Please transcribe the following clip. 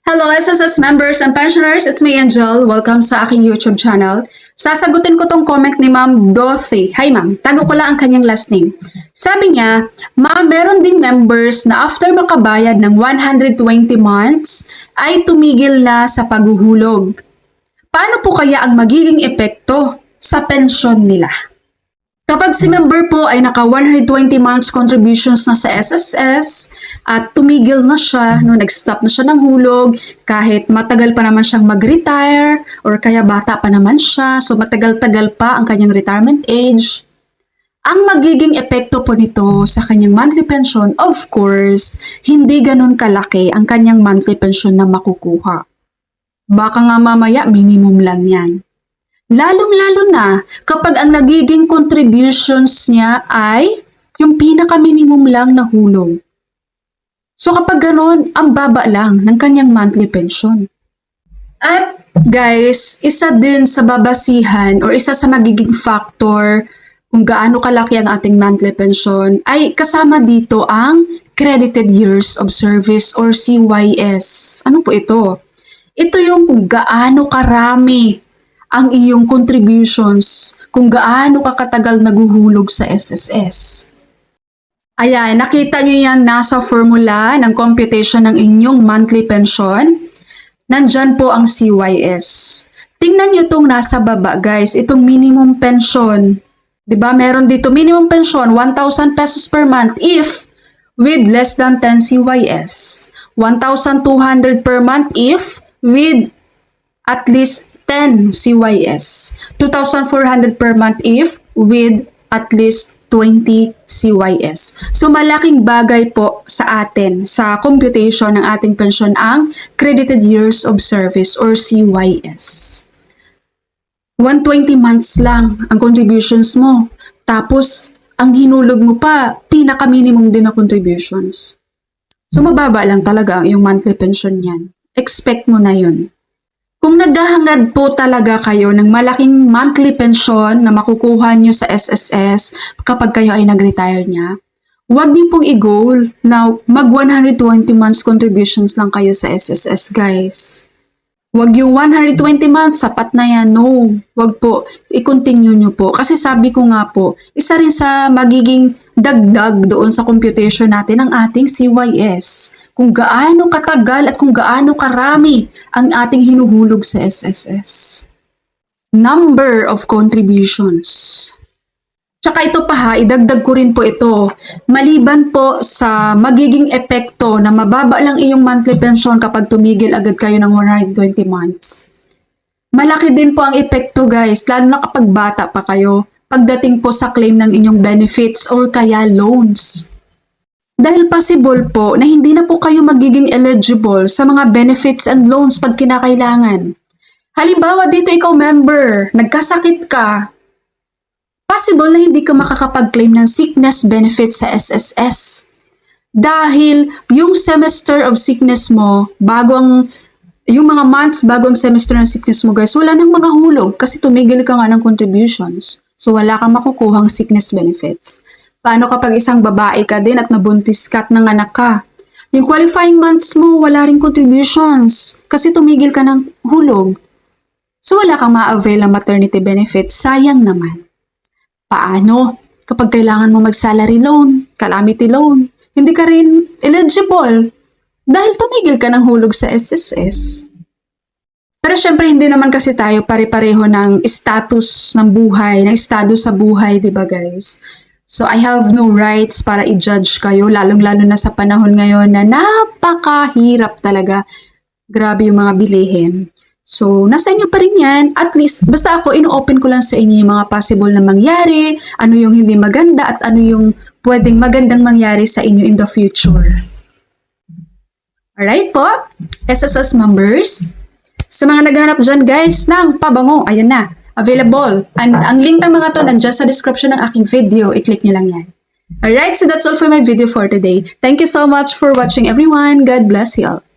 Hello SSS members and pensioners, it's me Angel. Welcome sa aking YouTube channel. Sasagutin ko tong comment ni Ma'am Dorothy. Hi Ma'am, tago ko lang ang kanyang last name. Sabi niya, Ma'am, meron ding members na after makabayad ng 120 months ay tumigil na sa paghuhulog. Paano po kaya ang magiging epekto sa pensyon nila? Kapag si member po ay naka 120 months contributions na sa SSS at tumigil na siya, nag-stop na siya ng hulog, kahit matagal pa naman siyang mag-retire or kaya bata pa naman siya, so matagal-tagal pa ang kanyang retirement age, ang magiging epekto po nito sa kanyang monthly pension, of course, hindi ganun kalaki ang kanyang monthly pension na makukuha. Baka nga mamaya minimum lang yan. Lalong-lalo na kapag ang nagiging contributions niya ay yung pinaka-minimum lang na hulog. So kapag gano'n, ang baba lang ng kanyang monthly pension. At guys, isa din sa babasihan or isa sa magiging factor kung gaano kalaki ang ating monthly pension ay kasama dito ang Credited Years of Service or CYS. Ano po ito? Ito yung kung gaano karami ang iyong contributions, kung gaano ka katagal naguhulog sa SSS. Ayan, nakita nyo yung nasa formula ng computation ng inyong monthly pension. Nandyan po ang CYS. Tingnan nyo itong nasa baba guys, itong minimum pension. Diba, meron dito minimum pension, 1,000 pesos per month if with less than 10 CYS. 1,200 per month if with at least 10 CYS, 2,400 per month if with at least 20 CYS. So malaking bagay po sa atin sa computation ng ating pensyon ang Credited Years of Service or CYS. 120 months lang ang contributions mo. Tapos ang hinulog mo pa, pinaka-minimum din na contributions. So mababa lang talaga ang iyong monthly pension niyan. Expect mo na yun. Kung naghahangad po talaga kayo ng malaking monthly pension na makukuha nyo sa SSS kapag kayo ay nag-retire niya, huwag niyo pong i-goal na mag 120 months contributions lang kayo sa SSS, guys. Huwag yung 120 months, sapat na yan. No, huwag po. I-continue nyo po. Kasi sabi ko nga po, isa rin sa magiging dagdag doon sa computation natin ang ating CYS. Kung gaano katagal at kung gaano karami ang ating hinuhulog sa SSS. Number of contributions. Tsaka ito pa ha, idagdag ko rin po ito. Maliban po sa magiging epekto na mababa lang iyong monthly pension kapag tumigil agad kayo ng 120 months. Malaki din po ang epekto guys, lalo na kapag bata pa kayo, pagdating po sa claim ng inyong benefits or kaya loans. Dahil possible po na hindi na po kayo magiging eligible sa mga benefits and loans pag kinakailangan. Halimbawa dito ikaw member, nagkasakit ka, possible na hindi ka makakapag-claim ng sickness benefits sa SSS. Dahil yung semester of sickness mo, yung mga months bago ang semester ng sickness mo guys, wala nang mga hulog kasi tumigil ka nga ng contributions. So wala kang makukuhang sickness benefits. Paano kapag isang babae ka din at nabuntis ka at nanganak ka? Yung qualifying months mo, wala rin contributions kasi tumigil ka ng hulog. So wala kang ma-avail ng maternity benefits, sayang naman. Paano kapag kailangan mo mag-salary loan, calamity loan, hindi ka rin eligible dahil tumigil ka ng hulog sa SSS. Pero syempre hindi naman kasi tayo pare-pareho ng status ng buhay, ng estado sa buhay, di ba guys? So I have no rights para i-judge kayo, lalong-lalo na sa panahon ngayon na napakahirap talaga. Grabe yung mga bilihin. So nasa inyo pa rin yan. At least, basta ako, ino-open ko lang sa inyo yung mga possible na mangyari, ano yung hindi maganda at ano yung pwedeng magandang mangyari sa inyo in the future. Alright po, SSS members. Sa mga naghahanap dyan guys ng pabango, ayan na. Available. And ang link ng mga to nandiyan sa description ng aking video. I-click nyo lang yan. Alright, so that's all for my video for today. Thank you so much for watching everyone. God bless you all.